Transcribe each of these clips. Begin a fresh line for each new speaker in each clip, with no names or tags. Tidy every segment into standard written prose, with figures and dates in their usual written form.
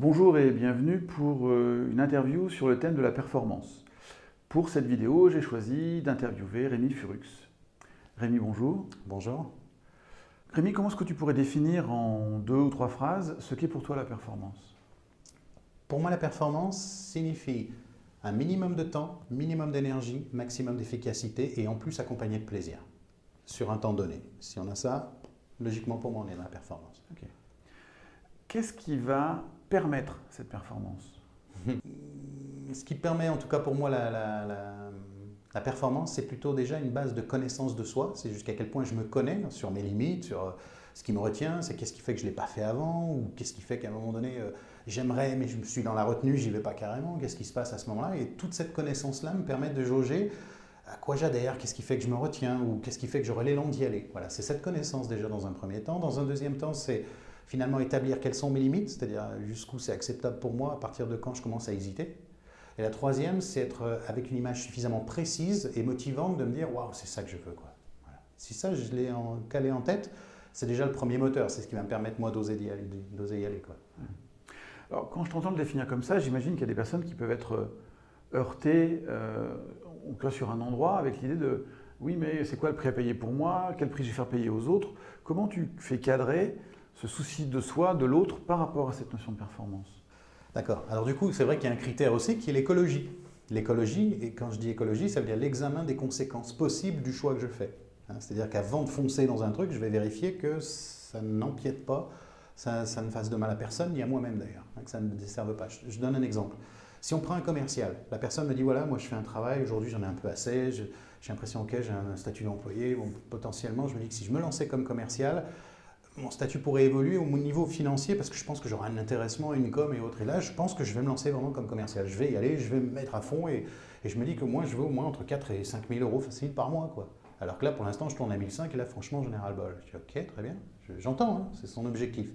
Bonjour et bienvenue pour une interview sur le thème de la performance. Pour cette vidéo, j'ai choisi d'interviewer Rémi Furux. Rémi, bonjour.
Bonjour.
Rémi, comment est-ce que tu pourrais définir en 2 ou 3 phrases ce qu'est pour toi la performance?
Pour moi, la performance signifie un minimum de temps, minimum d'énergie, maximum d'efficacité et en plus accompagné de plaisir sur un temps donné. Si on a ça, logiquement pour moi, on est dans la performance.
Okay. Qu'est-ce qui va permettre cette performance?
Ce qui permet, en tout cas pour moi, la performance, c'est plutôt déjà une base de connaissance de soi. C'est jusqu'à quel point je me connais sur mes limites, sur ce qui me retient, c'est qu'est-ce qui fait que je ne l'ai pas fait avant, ou qu'est-ce qui fait qu'à un moment donné, j'aimerais, mais je me suis dans la retenue, j'y vais pas carrément, qu'est-ce qui se passe à ce moment-là. Et toute cette connaissance-là me permet de jauger à quoi j'adhère, qu'est-ce qui fait que je me retiens, ou qu'est-ce qui fait que j'aurai l'élan d'y aller. Voilà, c'est cette connaissance déjà dans un premier temps. Dans un deuxième temps, c'est finalement établir quelles sont mes limites, c'est-à-dire jusqu'où c'est acceptable pour moi, à partir de quand je commence à hésiter. Et la troisième, c'est être avec une image suffisamment précise et motivante de me dire « Waouh, c'est ça que je veux. » Voilà. Si ça, je l'ai calé en tête, c'est déjà le premier moteur. C'est ce qui va me permettre, moi, d'oser y aller. Quoi.
Alors, quand je t'entends le définir comme ça, j'imagine qu'il y a des personnes qui peuvent être heurtées sur un endroit avec l'idée de « Oui, mais c'est quoi le prix à payer pour moi? Quel prix je vais faire payer aux autres ?» Comment tu fais cadrer ce souci de soi, de l'autre, par rapport à cette notion de performance?
D'accord. Alors du coup, c'est vrai qu'il y a un critère aussi qui est l'écologie. L'écologie, et quand je dis écologie, ça veut dire l'examen des conséquences possibles du choix que je fais. C'est-à-dire qu'avant de foncer dans un truc, je vais vérifier que ça n'empiète pas, ça ne fasse de mal à personne, ni à moi-même d'ailleurs, que ça ne me desserve pas. Je donne un exemple. Si on prend un commercial, la personne me dit, voilà, moi je fais un travail, aujourd'hui j'en ai un peu assez, j'ai l'impression que j'ai un statut d'employé, bon, potentiellement je me dis que si je me lançais comme commercial, mon statut pourrait évoluer au niveau financier parce que je pense que j'aurai un intéressement, une com et autres. Et là, je pense que je vais me lancer vraiment comme commercial. Je vais y aller, je vais me mettre à fond et je me dis que moi, je veux au moins entre 4 et 5 000 euros facile par mois. Quoi. Alors que là, pour l'instant, je tourne à 1 500 et là, franchement, j'en ai ras-le-bol. Je dis, ok, très bien, j'entends, hein, c'est son objectif.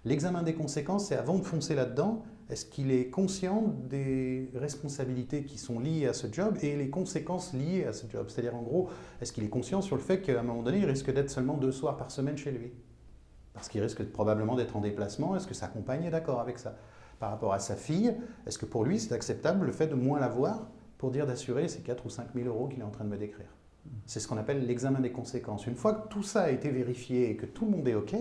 L'examen des conséquences, c'est avant de foncer là-dedans, est-ce qu'il est conscient des responsabilités qui sont liées à ce job et les conséquences liées à ce job? C'est-à-dire, en gros, est-ce qu'il est conscient sur le fait qu'à un moment donné, il risque d'être seulement 2 soirs par semaine chez lui? Parce qu'il risque probablement d'être en déplacement. Est-ce que sa compagne est d'accord avec ça? Par rapport à sa fille, est-ce que pour lui c'est acceptable le fait de moins la voir pour dire d'assurer ces 4 ou 5 000 euros qu'il est en train de me décrire? C'est ce qu'on appelle l'examen des conséquences. Une fois que tout ça a été vérifié et que tout le monde est OK,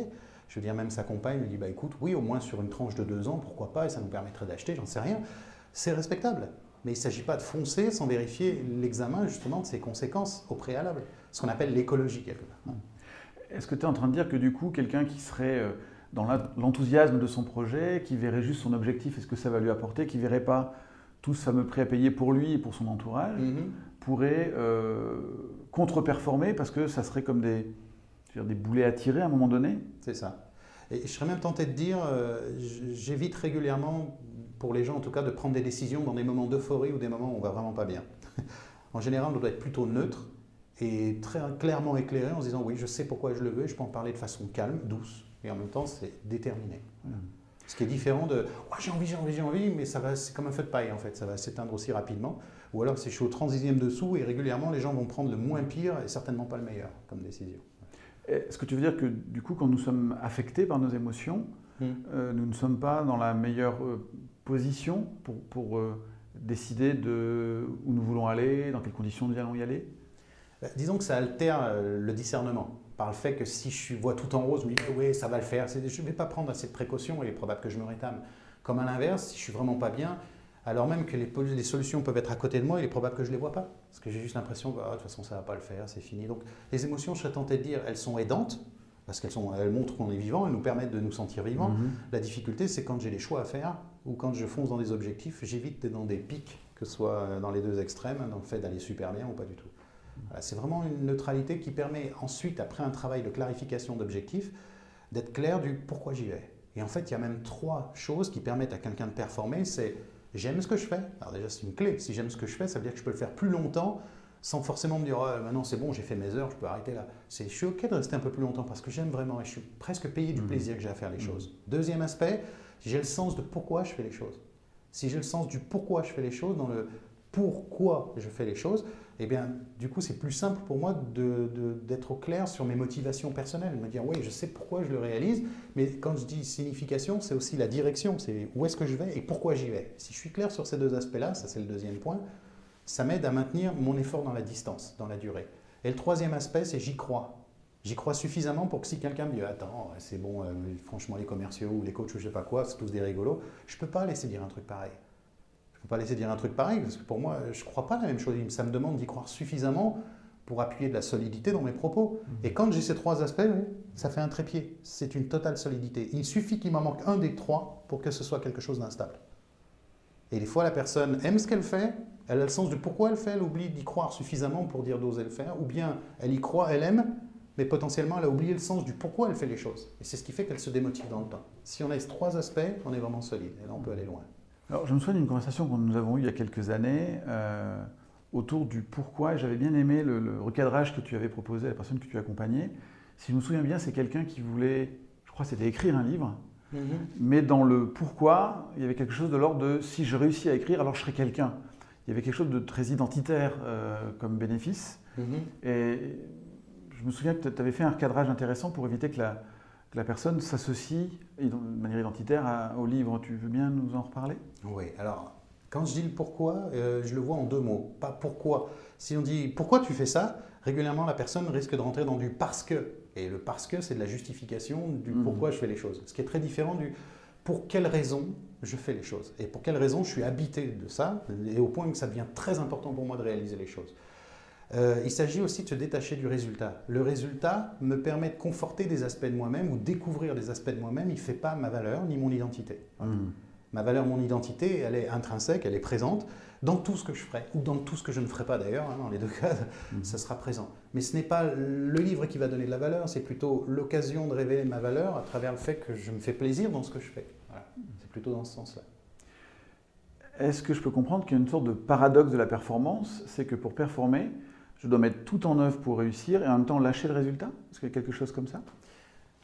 je veux dire même sa compagne lui dit bah écoute, oui, au moins sur une tranche de 2 ans, pourquoi pas, et ça nous permettrait d'acheter, j'en sais rien. C'est respectable. Mais il ne s'agit pas de foncer sans vérifier l'examen justement de ses conséquences au préalable. Ce qu'on appelle l'écologie quelque part.
Est-ce que tu es en train de dire que du coup, quelqu'un qui serait dans l'enthousiasme de son projet, qui verrait juste son objectif et ce que ça va lui apporter, qui ne verrait pas tout ce fameux prêt à payer pour lui et pour son entourage, pourrait contre-performer parce que ça serait comme des boulets à tirer à un moment donné?
C'est ça. Et je serais même tenté de dire, j'évite régulièrement, pour les gens en tout cas, de prendre des décisions dans des moments d'euphorie ou des moments où on ne va vraiment pas bien. En général, on doit être plutôt neutre et très clairement éclairé en se disant oui, je sais pourquoi je le veux et je peux en parler de façon calme, douce, et en même temps c'est déterminé. Ce qui est différent de oh, j'ai envie, mais c'est comme un feu de paille en fait, ça va s'éteindre aussi rapidement. Ou alors c'est je suis au 30e dessous et régulièrement les gens vont prendre le moins pire et certainement pas le meilleur comme décision.
Est-ce que tu veux dire que du coup quand nous sommes affectés par nos émotions, nous ne sommes pas dans la meilleure position pour décider de où nous voulons aller, dans quelles conditions nous allons y aller?
Disons que ça altère le discernement par le fait que si je vois tout en rose, je me dis oui, ça va le faire, je ne vais pas prendre assez de précautions et il est probable que je me rétame. Comme à l'inverse, si je ne suis vraiment pas bien, alors même que les solutions peuvent être à côté de moi, il est probable que je ne les vois pas. Parce que j'ai juste l'impression que de toute façon ça ne va pas le faire, c'est fini. Donc les émotions, je serais tenté de dire, elles sont aidantes, parce qu'elles montrent qu'on est vivant, elles nous permettent de nous sentir vivants. La difficulté, c'est quand j'ai des choix à faire ou quand je fonce dans des objectifs, j'évite d'être dans des pics, que ce soit dans les deux extrêmes, dans le fait d'aller super bien ou pas du tout. Voilà, c'est vraiment une neutralité qui permet ensuite, après un travail de clarification d'objectifs, d'être clair du pourquoi j'y vais. Et en fait, il y a même 3 choses qui permettent à quelqu'un de performer. C'est j'aime ce que je fais. Alors déjà, c'est une clé. Si j'aime ce que je fais, ça veut dire que je peux le faire plus longtemps sans forcément me dire oh, maintenant c'est bon, j'ai fait mes heures, je peux arrêter là. Je suis OK de rester un peu plus longtemps parce que j'aime vraiment et je suis presque payé du plaisir que j'ai à faire les choses. Deuxième aspect, j'ai le sens de pourquoi je fais les choses. Si j'ai le sens du pourquoi je fais les choses, dans le pourquoi je fais les choses, eh bien, du coup, c'est plus simple pour moi d'être au clair sur mes motivations personnelles, de me dire, oui, je sais pourquoi je le réalise, mais quand je dis signification, c'est aussi la direction, c'est où est-ce que je vais et pourquoi j'y vais. Si je suis clair sur ces deux aspects-là, ça c'est le deuxième point, ça m'aide à maintenir mon effort dans la distance, dans la durée. Et le troisième aspect, c'est j'y crois. J'y crois suffisamment pour que si quelqu'un me dit « Attends, c'est bon, franchement, les commerciaux ou les coachs ou je sais pas quoi, c'est tous des rigolos », je ne peux pas laisser dire un truc pareil. Je ne peux pas laisser dire un truc pareil parce que pour moi, je ne crois pas la même chose. Ça me demande d'y croire suffisamment pour appuyer de la solidité dans mes propos. Et quand j'ai ces trois aspects, ça fait un trépied. C'est une totale solidité. Il suffit qu'il m'en manque un des trois pour que ce soit quelque chose d'instable. Et des fois, la personne aime ce qu'elle fait, elle a le sens de pourquoi elle fait, elle oublie d'y croire suffisamment pour dire d'oser le faire, ou bien elle y croit, elle aime, mais potentiellement elle a oublié le sens du pourquoi elle fait les choses. Et c'est ce qui fait qu'elle se démotive dans le temps. Si on a ces trois aspects, on est vraiment solide, et là on peut aller loin.
Alors, je me souviens d'une conversation que nous avons eue il y a quelques années autour du pourquoi, et j'avais bien aimé le recadrage que tu avais proposé à la personne que tu accompagnais. Si je me souviens bien, c'est quelqu'un qui voulait, je crois que c'était écrire un livre, mais dans le pourquoi, il y avait quelque chose de l'ordre de si je réussis à écrire, alors je serai quelqu'un. Il y avait quelque chose de très identitaire comme bénéfice. Et je me souviens que tu avais fait un recadrage intéressant pour éviter que la personne s'associe de manière identitaire au livre. Tu veux bien nous en reparler?
Oui, alors quand je dis le pourquoi, je le vois en deux mots, pas pourquoi. Si on dit pourquoi tu fais ça, régulièrement la personne risque de rentrer dans du parce que. Et le parce que, c'est de la justification du pourquoi je fais les choses. Ce qui est très différent du pour quelle raison je fais les choses. Et pour quelle raison je suis habité de ça, et au point que ça devient très important pour moi de réaliser les choses. Il s'agit aussi de se détacher du résultat. Le résultat me permet de conforter des aspects de moi-même ou découvrir des aspects de moi-même. Il ne fait pas ma valeur ni mon identité. Ma valeur, mon identité, elle est intrinsèque, elle est présente dans tout ce que je ferai, ou dans tout ce que je ne ferai pas d'ailleurs, dans les deux cas, ça sera présent. Mais ce n'est pas le livre qui va donner de la valeur, c'est plutôt l'occasion de révéler ma valeur à travers le fait que je me fais plaisir dans ce que je fais. Voilà. C'est plutôt dans ce sens-là.
Est-ce que je peux comprendre qu'il y a une sorte de paradoxe de la performance, c'est que pour performer, je dois mettre tout en œuvre pour réussir et en même temps lâcher le résultat? Est-ce qu'il y a quelque chose comme ça?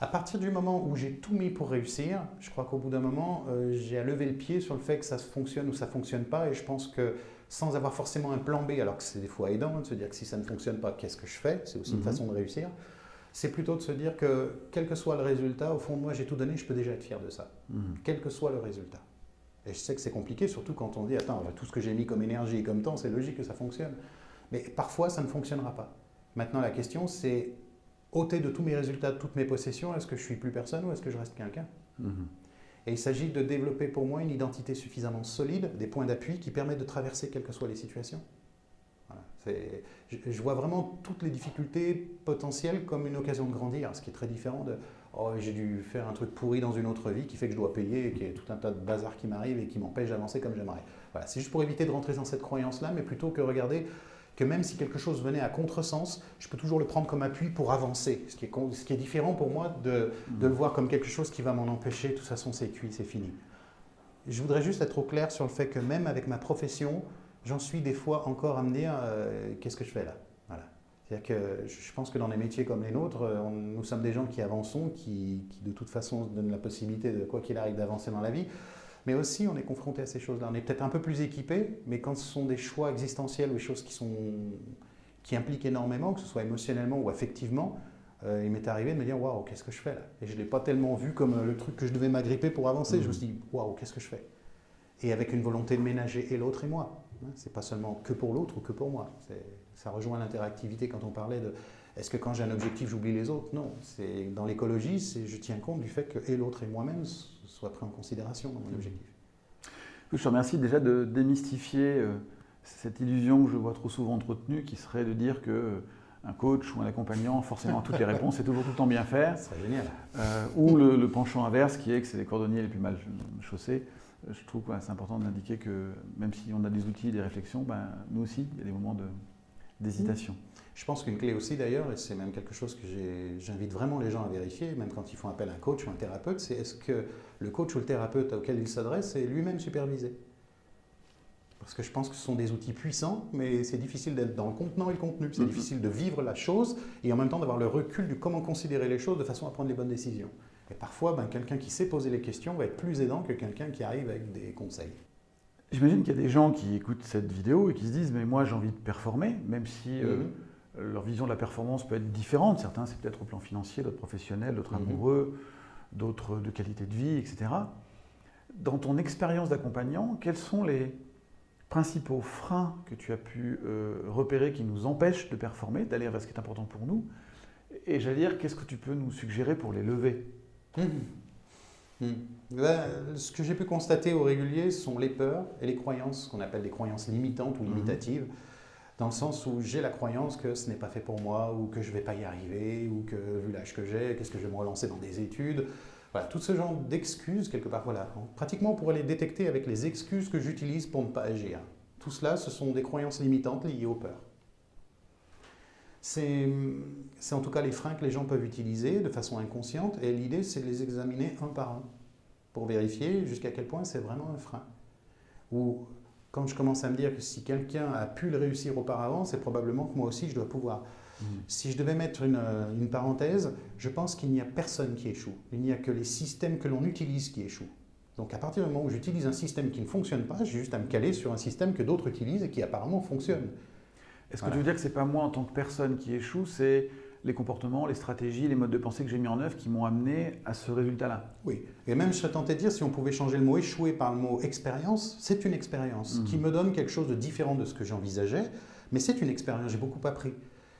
À partir du moment où j'ai tout mis pour réussir, je crois qu'au bout d'un moment, j'ai à lever le pied sur le fait que ça fonctionne ou ça ne fonctionne pas. Et je pense que sans avoir forcément un plan B, alors que c'est des fois aidant de se dire que si ça ne fonctionne pas, qu'est-ce que je fais? C'est aussi une façon de réussir. C'est plutôt de se dire que quel que soit le résultat, au fond de moi, j'ai tout donné, je peux déjà être fier de ça. Quel que soit le résultat. Et je sais que c'est compliqué, surtout quand on dit « Attends, tout ce que j'ai mis comme énergie et comme temps, c'est logique que ça fonctionne. » Mais parfois, ça ne fonctionnera pas. Maintenant, la question, c'est ôter de tous mes résultats, de toutes mes possessions, est-ce que je suis plus personne ou est-ce que je reste quelqu'un? Et il s'agit de développer pour moi une identité suffisamment solide, des points d'appui qui permettent de traverser quelles que soient les situations. Voilà. Je vois vraiment toutes les difficultés potentielles comme une occasion de grandir, ce qui est très différent de « Oh, j'ai dû faire un truc pourri dans une autre vie qui fait que je dois payer et qu'il y a tout un tas de bazar qui m'arrive et qui m'empêche d'avancer comme j'aimerais. » Voilà, c'est juste pour éviter de rentrer dans cette croyance-là, mais plutôt que regarder que même si quelque chose venait à contresens, je peux toujours le prendre comme appui pour avancer. Ce qui est différent pour moi de le voir comme quelque chose qui va m'en empêcher. De toute façon, c'est cuit, c'est fini. Je voudrais juste être au clair sur le fait que même avec ma profession, j'en suis des fois encore à me dire qu'est-ce que je fais là? Voilà. C'est-à-dire que je pense que dans des métiers comme les nôtres, nous sommes des gens qui avançons, qui de toute façon se donnent la possibilité de quoi qu'il arrive d'avancer dans la vie. Mais aussi, on est confronté à ces choses-là. On est peut-être un peu plus équipé, mais quand ce sont des choix existentiels ou des choses qui impliquent énormément, que ce soit émotionnellement ou affectivement, il m'est arrivé de me dire « Waouh, qu'est-ce que je fais là ?» Et je ne l'ai pas tellement vu comme le truc que je devais m'agripper pour avancer. Je me suis dit « Waouh, qu'est-ce que je fais ?» Et avec une volonté de ménager et l'autre et moi. Ce n'est pas seulement que pour l'autre ou que pour moi. Ça rejoint l'interactivité quand on parlait de « Est-ce que quand j'ai un objectif, j'oublie les autres ?» Non. Dans l'écologie, je tiens compte du fait que et l'autre et moi-même soient pris en considération dans mon objectif.
Je te remercie déjà de démystifier cette illusion que je vois trop souvent entretenue, qui serait de dire qu'un coach ou un accompagnant a forcément toutes les réponses et toujours tout le temps bien faire.
C'est génial.
Ou le penchant inverse qui est que c'est les cordonniers les plus mal chaussés. Je trouve que c'est important d'indiquer que même si on a des outils, des réflexions, nous aussi, il y a des moments d'hésitation.
Je pense qu'une clé aussi d'ailleurs, et c'est même quelque chose que j'invite vraiment les gens à vérifier, même quand ils font appel à un coach ou un thérapeute, c'est est-ce que le coach ou le thérapeute auquel il s'adresse est lui-même supervisé? Parce que je pense que ce sont des outils puissants, mais c'est difficile d'être dans le contenant et le contenu. C'est difficile de vivre la chose et en même temps d'avoir le recul du comment considérer les choses de façon à prendre les bonnes décisions. Et parfois, quelqu'un qui sait poser les questions va être plus aidant que quelqu'un qui arrive avec des conseils.
J'imagine qu'il y a des gens qui écoutent cette vidéo et qui se disent « mais moi j'ai envie de performer », même si leur vision de la performance peut être différente. Certains, c'est peut-être au plan financier, d'autres professionnel, d'autres amoureux, d'autres de qualité de vie, etc. Dans ton expérience d'accompagnant, quels sont les principaux freins que tu as pu repérer qui nous empêchent de performer, d'aller vers ce qui est important pour nous? Et j'allais dire, qu'est-ce que tu peux nous suggérer pour les lever?
Ce que j'ai pu constater au régulier sont les peurs et les croyances, qu'on appelle des croyances limitantes ou limitatives, dans le sens où j'ai la croyance que ce n'est pas fait pour moi, ou que je ne vais pas y arriver, ou que vu l'âge que j'ai, qu'est-ce que je vais me relancer dans des études. Voilà, tout ce genre d'excuses, quelque part, voilà. Pratiquement, on pourrait les détecter avec les excuses que j'utilise pour ne pas agir. Tout cela, ce sont des croyances limitantes liées aux peurs. C'est en tout cas les freins que les gens peuvent utiliser de façon inconsciente, et l'idée, c'est de les examiner un par un pour vérifier jusqu'à quel point c'est vraiment un frein. Ou quand je commence à me dire que si quelqu'un a pu le réussir auparavant, c'est probablement que moi aussi je dois pouvoir. Si je devais mettre une parenthèse, je pense qu'il n'y a personne qui échoue. Il n'y a que les systèmes que l'on utilise qui échouent. Donc à partir du moment où j'utilise un système qui ne fonctionne pas, j'ai juste à me caler sur un système que d'autres utilisent et qui apparemment fonctionne.
Est-ce que tu veux dire que ce n'est pas moi en tant que personne qui échoue, c'est les comportements, les stratégies, les modes de pensée que j'ai mis en œuvre qui m'ont amené à ce résultat-là?
Oui, et même je serais tenté de dire, si on pouvait changer le mot échouer par le mot expérience, c'est une expérience qui me donne quelque chose de différent de ce que j'envisageais, mais c'est une expérience, j'ai beaucoup appris.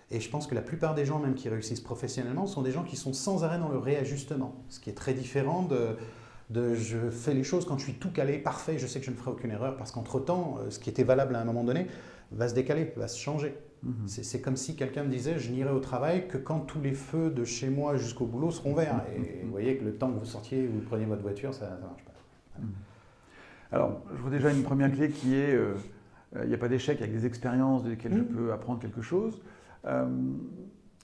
Et je pense que la plupart des gens, même qui réussissent professionnellement, sont des gens qui sont sans arrêt dans le réajustement, ce qui est très différent de je fais les choses quand je suis tout calé, parfait, je sais que je ne ferai aucune erreur, parce qu'entre-temps, ce qui était valable à un moment donné va se décaler, va se changer. C'est comme si quelqu'un me disait, je n'irai au travail que quand tous les feux de chez moi jusqu'au boulot seront verts. Et vous voyez que le temps que vous sortiez, vous preniez votre voiture, ça ne marche pas.
Alors, je vois déjà une première clé qui est, il n'y a pas d'échec avec des expériences desquelles je peux apprendre quelque chose.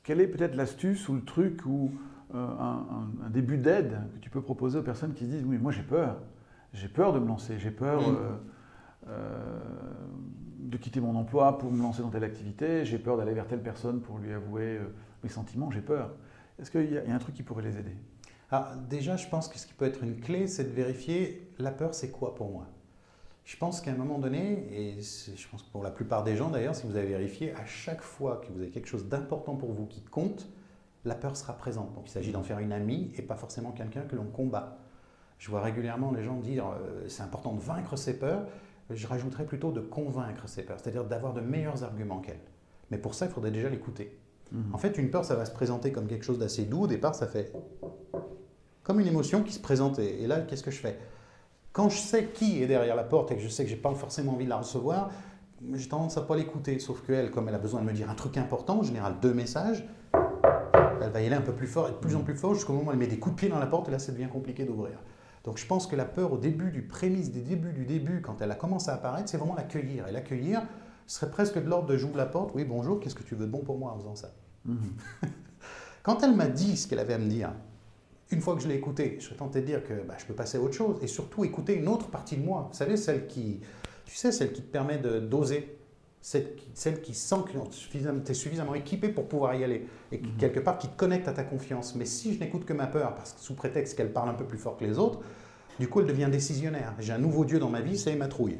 Quelle est peut-être l'astuce ou le truc ou un début d'aide que tu peux proposer aux personnes qui se disent, oui, moi j'ai peur de me lancer, j'ai peur de quitter mon emploi pour me lancer dans telle activité, j'ai peur d'aller vers telle personne pour lui avouer mes sentiments, j'ai peur. Est-ce qu'il y a un truc qui pourrait les aider?
Alors, déjà, je pense que ce qui peut être une clé, c'est de vérifier la peur, c'est quoi pour moi. Je pense qu'à un moment donné, et je pense que pour la plupart des gens d'ailleurs, si vous avez vérifié, à chaque fois que vous avez quelque chose d'important pour vous qui compte, la peur sera présente. Donc il s'agit d'en faire une amie et pas forcément quelqu'un que l'on combat. Je vois régulièrement les gens dire c'est important de vaincre ses peurs. Je rajouterais plutôt de convaincre ses peurs, c'est-à-dire d'avoir de meilleurs arguments qu'elles. Mais pour ça, il faudrait déjà l'écouter. En fait, une peur, ça va se présenter comme quelque chose d'assez doux. Au départ, ça fait comme une émotion qui se présente. Et là, qu'est-ce que je fais? Quand je sais qui est derrière la porte et que je sais que je n'ai pas forcément envie de la recevoir, j'ai tendance à ne pas l'écouter. Sauf qu'elle, comme elle a besoin de me dire un truc important, en général 2 messages, elle va y aller un peu plus fort et de plus en plus fort jusqu'au moment où elle met des coups de pied dans la porte et là, ça devient compliqué d'ouvrir. Donc je pense que la peur au début du prémisse, des débuts du début, quand elle a commencé à apparaître, c'est vraiment l'accueillir. Et l'accueillir serait presque de l'ordre de j'ouvre la porte, oui bonjour, qu'est-ce que tu veux de bon pour moi en faisant ça? Quand elle m'a dit ce qu'elle avait à me dire, une fois que je l'ai écouté, je serais tenté de dire que je peux passer à autre chose et surtout écouter une autre partie de moi. Vous savez, celle qui te permet d'oser, celle qui sent que tu es suffisamment équipé pour pouvoir y aller et quelque part qui te connecte à ta confiance. Mais si je n'écoute que ma peur, parce que sous prétexte qu'elle parle un peu plus fort que les autres, du coup elle devient décisionnaire. J'ai un nouveau dieu dans ma vie, c'est ma trouille.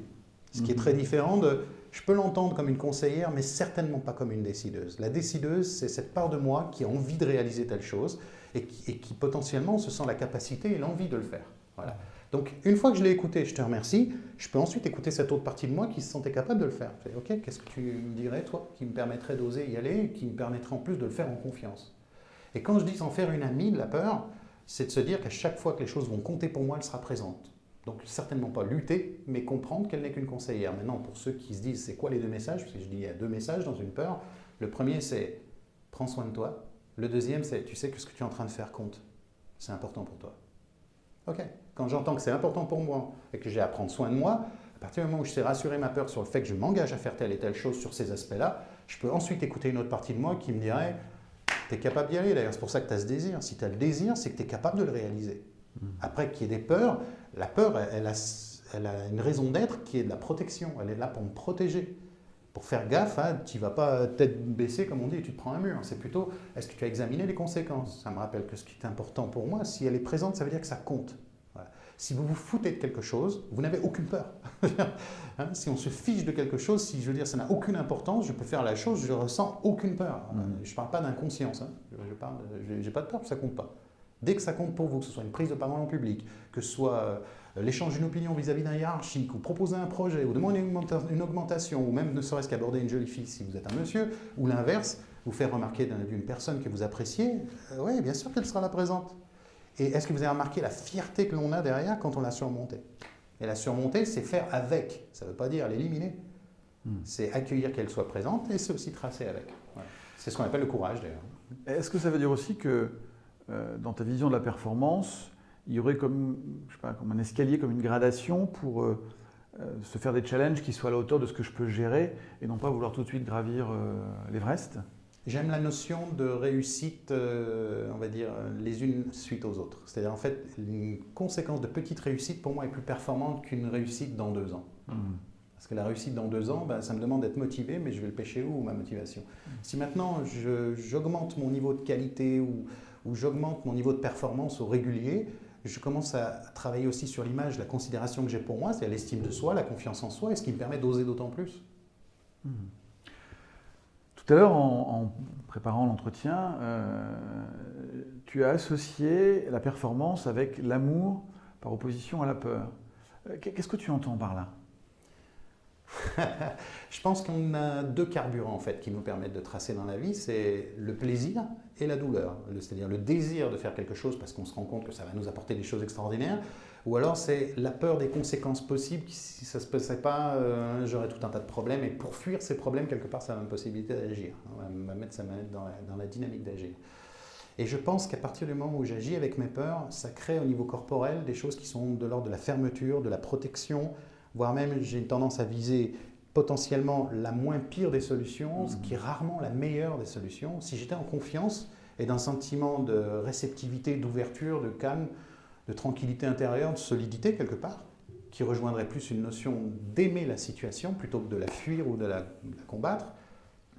Ce qui est très différent de... Je peux l'entendre comme une conseillère, mais certainement pas comme une décideuse. La décideuse, c'est cette part de moi qui a envie de réaliser telle chose et qui potentiellement se sent la capacité et l'envie de le faire. Voilà. Donc, une fois que je l'ai écouté, je te remercie, je peux ensuite écouter cette autre partie de moi qui se sentait capable de le faire. Je fais, ok, qu'est-ce que tu me dirais, toi, qui me permettrait d'oser y aller et qui me permettrait en plus de le faire en confiance? Et quand je dis en faire une amie de la peur, c'est de se dire qu'à chaque fois que les choses vont compter pour moi, elle sera présente. Donc, certainement pas lutter, mais comprendre qu'elle n'est qu'une conseillère. Maintenant, pour ceux qui se disent, c'est quoi les 2 messages? Parce que je dis, il y a 2 messages dans une peur. Le premier, c'est, prends soin de toi. Le deuxième, c'est, tu sais que ce que tu es en train de faire compte. C'est important pour toi. Ok. Quand j'entends que c'est important pour moi et que j'ai à prendre soin de moi, à partir du moment où je sais rassurer ma peur sur le fait que je m'engage à faire telle et telle chose sur ces aspects-là, je peux ensuite écouter une autre partie de moi qui me dirait, tu es capable d'y aller. D'ailleurs, c'est pour ça que tu as ce désir. Si tu as le désir, c'est que tu es capable de le réaliser. Après qu'il y ait des peurs, la peur, elle a une raison d'être qui est de la protection. Elle est là pour me protéger. Pour faire gaffe, hein, tu ne vas pas tête baissée, comme on dit, et tu te prends un mur. C'est plutôt, est-ce que tu as examiné les conséquences? Ça me rappelle que ce qui est important pour moi, si elle est présente, ça veut dire que ça compte. Voilà. Si vous vous foutez de quelque chose, vous n'avez aucune peur. Hein, si on se fiche de quelque chose, si je veux dire ça n'a aucune importance, je peux faire la chose, je ne ressens aucune peur. Je ne parle pas d'inconscience, hein. Je n'ai pas de peur, ça ne compte pas. Dès que ça compte pour vous, que ce soit une prise de parole en public, que ce soit l'échange d'une opinion vis-à-vis d'un hiérarchique, ou proposer un projet, ou demander une augmentation, ou même ne serait-ce qu'aborder une jolie fille si vous êtes un monsieur, ou l'inverse, vous faire remarquer d'une personne que vous appréciez, oui, bien sûr qu'elle sera là présente. Et est-ce que vous avez remarqué la fierté que l'on a derrière quand on l'a surmontée? Et la surmonter, c'est faire avec. Ça ne veut pas dire l'éliminer. C'est accueillir qu'elle soit présente et c'est aussi tracer avec. Voilà. C'est ce qu'on appelle le courage d'ailleurs.
Est-ce que ça veut dire aussi que dans ta vision de la performance, il y aurait comme, je sais pas, comme un escalier, comme une gradation pour se faire des challenges qui soient à la hauteur de ce que je peux gérer et non pas vouloir tout de suite gravir l'Everest?
J'aime la notion de réussite, on va dire, les unes suite aux autres. C'est-à-dire, en fait, une conséquence de petite réussite, pour moi, est plus performante qu'une réussite dans 2 ans. Parce que la réussite dans 2 ans, ça me demande d'être motivé, mais je vais le pêcher où, ma motivation? Si maintenant, j'augmente mon niveau de qualité ou j'augmente mon niveau de performance au régulier, je commence à travailler aussi sur l'image, la considération que j'ai pour moi, c'est-à-dire l'estime de soi, la confiance en soi, et ce qui me permet d'oser d'autant plus.
Tout à l'heure, en préparant l'entretien, tu as associé la performance avec l'amour par opposition à la peur. Qu'est-ce que tu entends par là?
Je pense qu'on a 2 carburants en fait qui nous permettent de tracer dans la vie, c'est le plaisir et la douleur. C'est-à-dire le désir de faire quelque chose parce qu'on se rend compte que ça va nous apporter des choses extraordinaires, ou alors c'est la peur des conséquences possibles, si ça ne se passait pas, j'aurais tout un tas de problèmes, et pour fuir ces problèmes, quelque part, ça va une possibilité d'agir. On va mettre sa manette dans la dynamique d'agir. Et je pense qu'à partir du moment où j'agis avec mes peurs, ça crée au niveau corporel des choses qui sont de l'ordre de la fermeture, de la protection, voire même j'ai une tendance à viser potentiellement la moins pire des solutions, ce qui est rarement la meilleure des solutions. Si j'étais en confiance et d'un sentiment de réceptivité, d'ouverture, de calme, de tranquillité intérieure, de solidité quelque part, qui rejoindrait plus une notion d'aimer la situation plutôt que de la fuir ou de la combattre,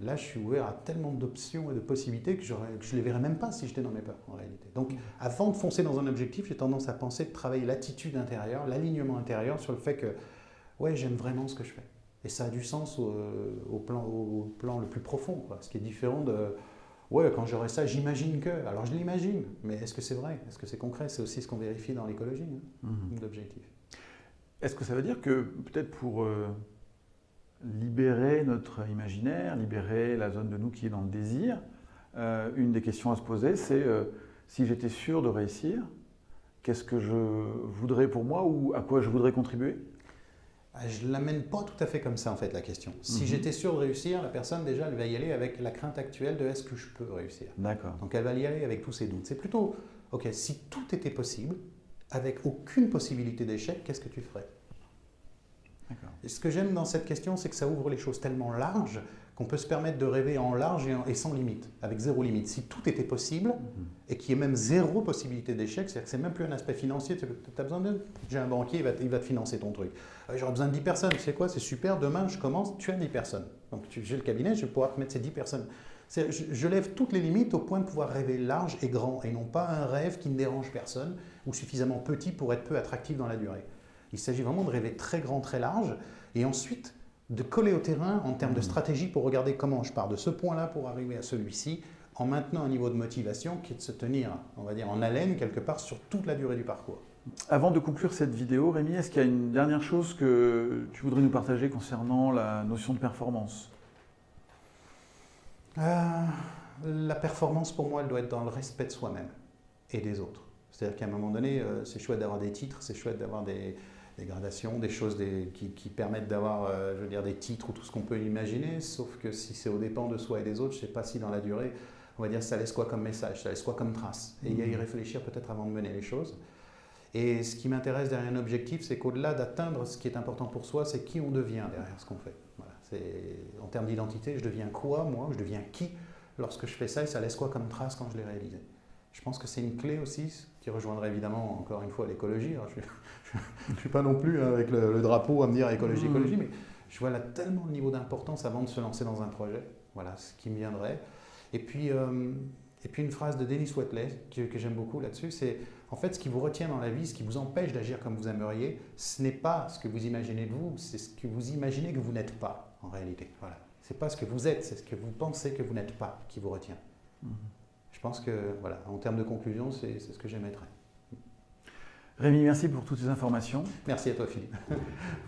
là je suis ouvert à tellement d'options et de possibilités que je ne les verrais même pas si j'étais dans mes peurs en réalité. Donc avant de foncer dans un objectif, j'ai tendance à penser de travailler l'attitude intérieure, l'alignement intérieur sur le fait que ouais, j'aime vraiment ce que je fais. Et ça a du sens au plan le plus profond, quoi. Ce qui est différent de ouais, quand j'aurai ça, j'imagine que. Alors je l'imagine, mais est-ce que c'est vrai? Est-ce que c'est concret? C'est aussi ce qu'on vérifie dans l'écologie, l'objectif.
Est-ce que ça veut dire que peut-être pour libérer notre imaginaire, libérer la zone de nous qui est dans le désir, une des questions à se poser, c'est si j'étais sûr de réussir, qu'est-ce que je voudrais pour moi ou à quoi je voudrais contribuer?
Je ne l'amène pas tout à fait comme ça en fait la question. Si j'étais sûr de réussir, la personne déjà elle va y aller avec la crainte actuelle de est-ce que je peux réussir.
D'accord.
Donc elle va y aller avec tous ses doutes. C'est plutôt, ok, si tout était possible, avec aucune possibilité d'échec, qu'est-ce que tu ferais? D'accord. Et ce que j'aime dans cette question, c'est que ça ouvre les choses tellement larges qu'on peut se permettre de rêver en large et sans limite, avec zéro limite. Si tout était possible et qu'il y ait même zéro possibilité d'échec, c'est-à-dire que c'est même plus un aspect financier, tu as besoin de... J'ai un banquier, il va te financer ton truc. J'aurais besoin de 10 personnes, tu sais quoi, c'est super, demain je commence, tu as 10 personnes. Donc j'ai le cabinet, je vais pouvoir te mettre ces 10 personnes. Je lève toutes les limites au point de pouvoir rêver large et grand, et non pas un rêve qui ne dérange personne ou suffisamment petit pour être peu attractif dans la durée. Il s'agit vraiment de rêver très grand, très large, et ensuite de coller au terrain en termes de stratégie pour regarder comment je pars de ce point-là pour arriver à celui-ci, en maintenant un niveau de motivation qui est de se tenir, on va dire, en haleine quelque part sur toute la durée du parcours.
Avant de conclure cette vidéo, Rémi, est-ce qu'il y a une dernière chose que tu voudrais nous partager concernant la notion de performance?
La performance, pour moi, elle doit être dans le respect de soi-même et des autres. C'est-à-dire qu'à un moment donné, c'est chouette d'avoir des titres, c'est chouette d'avoir des gradations, des choses qui permettent d'avoir je veux dire, des titres ou tout ce qu'on peut imaginer, sauf que si c'est aux dépens de soi et des autres, je ne sais pas si dans la durée, on va dire ça laisse quoi comme message, ça laisse quoi comme trace. Et il y a à y réfléchir peut-être avant de mener les choses. Et ce qui m'intéresse derrière un objectif, c'est qu'au-delà d'atteindre ce qui est important pour soi, c'est qui on devient derrière ce qu'on fait. Voilà. En termes d'identité, je deviens quoi, moi, je deviens qui lorsque je fais ça, et ça laisse quoi comme trace quand je l'ai réalisé. Je pense que c'est une clé aussi, qui rejoindrait évidemment encore une fois l'écologie. Je ne suis pas non plus avec le drapeau à me dire écologie, écologie, mais je vois là tellement le niveau d'importance avant de se lancer dans un projet. Voilà ce qui me viendrait. Et puis, Et puis une phrase de Dennis Waitley que j'aime beaucoup là-dessus, c'est en fait ce qui vous retient dans la vie, ce qui vous empêche d'agir comme vous aimeriez, ce n'est pas ce que vous imaginez de vous, c'est ce que vous imaginez que vous n'êtes pas en réalité. Voilà. C'est pas ce que vous êtes, c'est ce que vous pensez que vous n'êtes pas qui vous retient. Je pense que voilà, en termes de conclusion, c'est ce que j'émettrais.
Rémi, merci pour toutes ces informations.
Merci à toi, Philippe.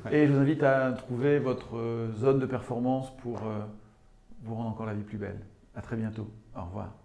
Ouais. Et je vous invite à trouver votre zone de performance pour vous rendre encore la vie plus belle. À très bientôt. Au revoir.